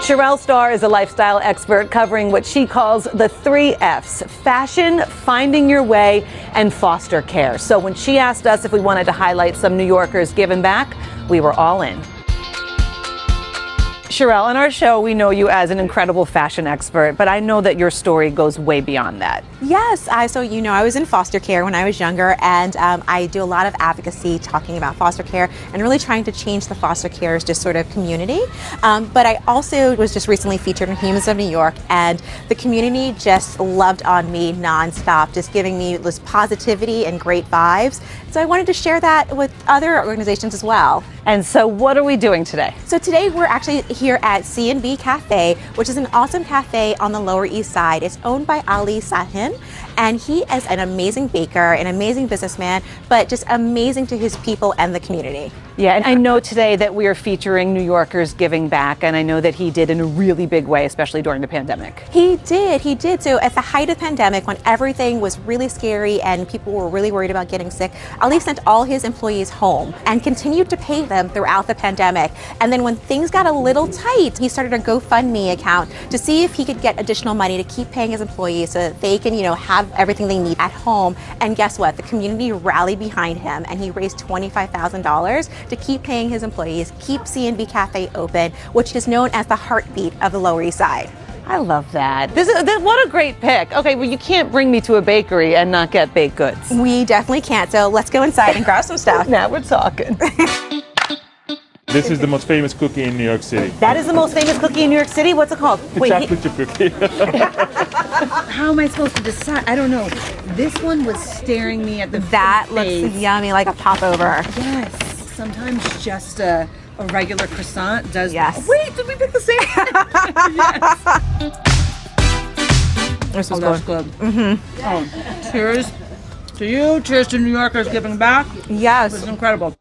Charell Star is a lifestyle expert covering what she calls the 3 F's: fashion, finding your way, and foster care. So when she asked us if we wanted to highlight some New Yorkers giving back, we were all in. Charell, on our show, we know you as an incredible fashion expert, but I know that your story goes way beyond that. Yes, I was in foster care when I was younger, and I do a lot of advocacy talking about foster care and really trying to change the foster care's just sort of community. But I also was just recently featured in Humans of New York, and the community just loved on me nonstop, just giving me this positivity and great vibes. So I wanted to share that with other organizations as well. And so what are we doing today? So today we're actually here at C&B Cafe, which is an awesome cafe on the Lower East Side. It's owned by Ali Sahin, and he is an amazing baker, an amazing businessman, but just amazing to his people and the community. Yeah, and I know today that we are featuring New Yorkers giving back, and I know that he did in a really big way, especially during the pandemic. He did. So at the height of the pandemic, when everything was really scary and people were really worried about getting sick, Ali sent all his employees home and continued to pay them throughout the pandemic. And then when things got a little tight, he started a GoFundMe account to see if he could get additional money to keep paying his employees so that they can, have everything they need at home. And guess what? The community rallied behind him, and he raised $25,000 to keep paying his employees, keep C&B Cafe open, which is known as the heartbeat of the Lower East Side. I love that. What a great pick. Okay, well, you can't bring me to a bakery and not get baked goods. We definitely can't. So let's go inside and grab some stuff. Now we're talking. This is the most famous cookie in New York City. That is the most famous cookie in New York City? What's it called? The chocolate chip cookie. How am I supposed to decide? I don't know. This one was staring me at the That face. looks yummy, like a popover. Yes. Sometimes just a regular croissant does. Yes. Wait, did we pick the same thing? Yes. This is That's good. Mm-hmm. Oh, cheers to you. Cheers to New Yorkers giving back. Yes. This is incredible.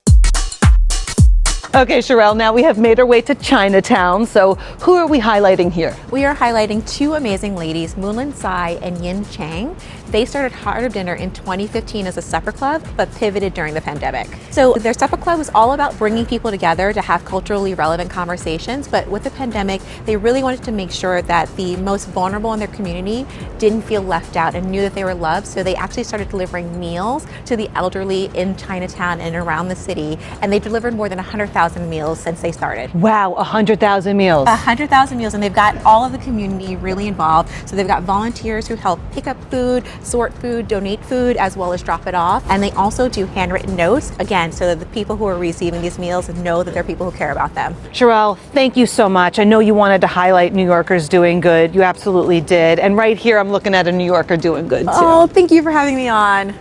Okay, Charell, now we have made our way to Chinatown. So who are we highlighting here? We are highlighting 2 amazing ladies, Moonlynn Tsai and Chang. They started Heart of Dinner in 2015 as a supper club, but pivoted during the pandemic. So their supper club was all about bringing people together to have culturally relevant conversations, but with the pandemic, they really wanted to make sure that the most vulnerable in their community didn't feel left out and knew that they were loved. So they actually started delivering meals to the elderly in Chinatown and around the city, and they delivered more than 100,000 meals since they started. Wow, 100,000 meals. 100,000 meals, and they've got all of the community really involved. So they've got volunteers who help pick up food, sort food, donate food, as well as drop it off. And they also do handwritten notes, again, so that the people who are receiving these meals know that they're people who care about them. Charell, thank you so much. I know you wanted to highlight New Yorkers doing good. You absolutely did. And right here, I'm looking at a New Yorker doing good, too. Oh, thank you for having me on.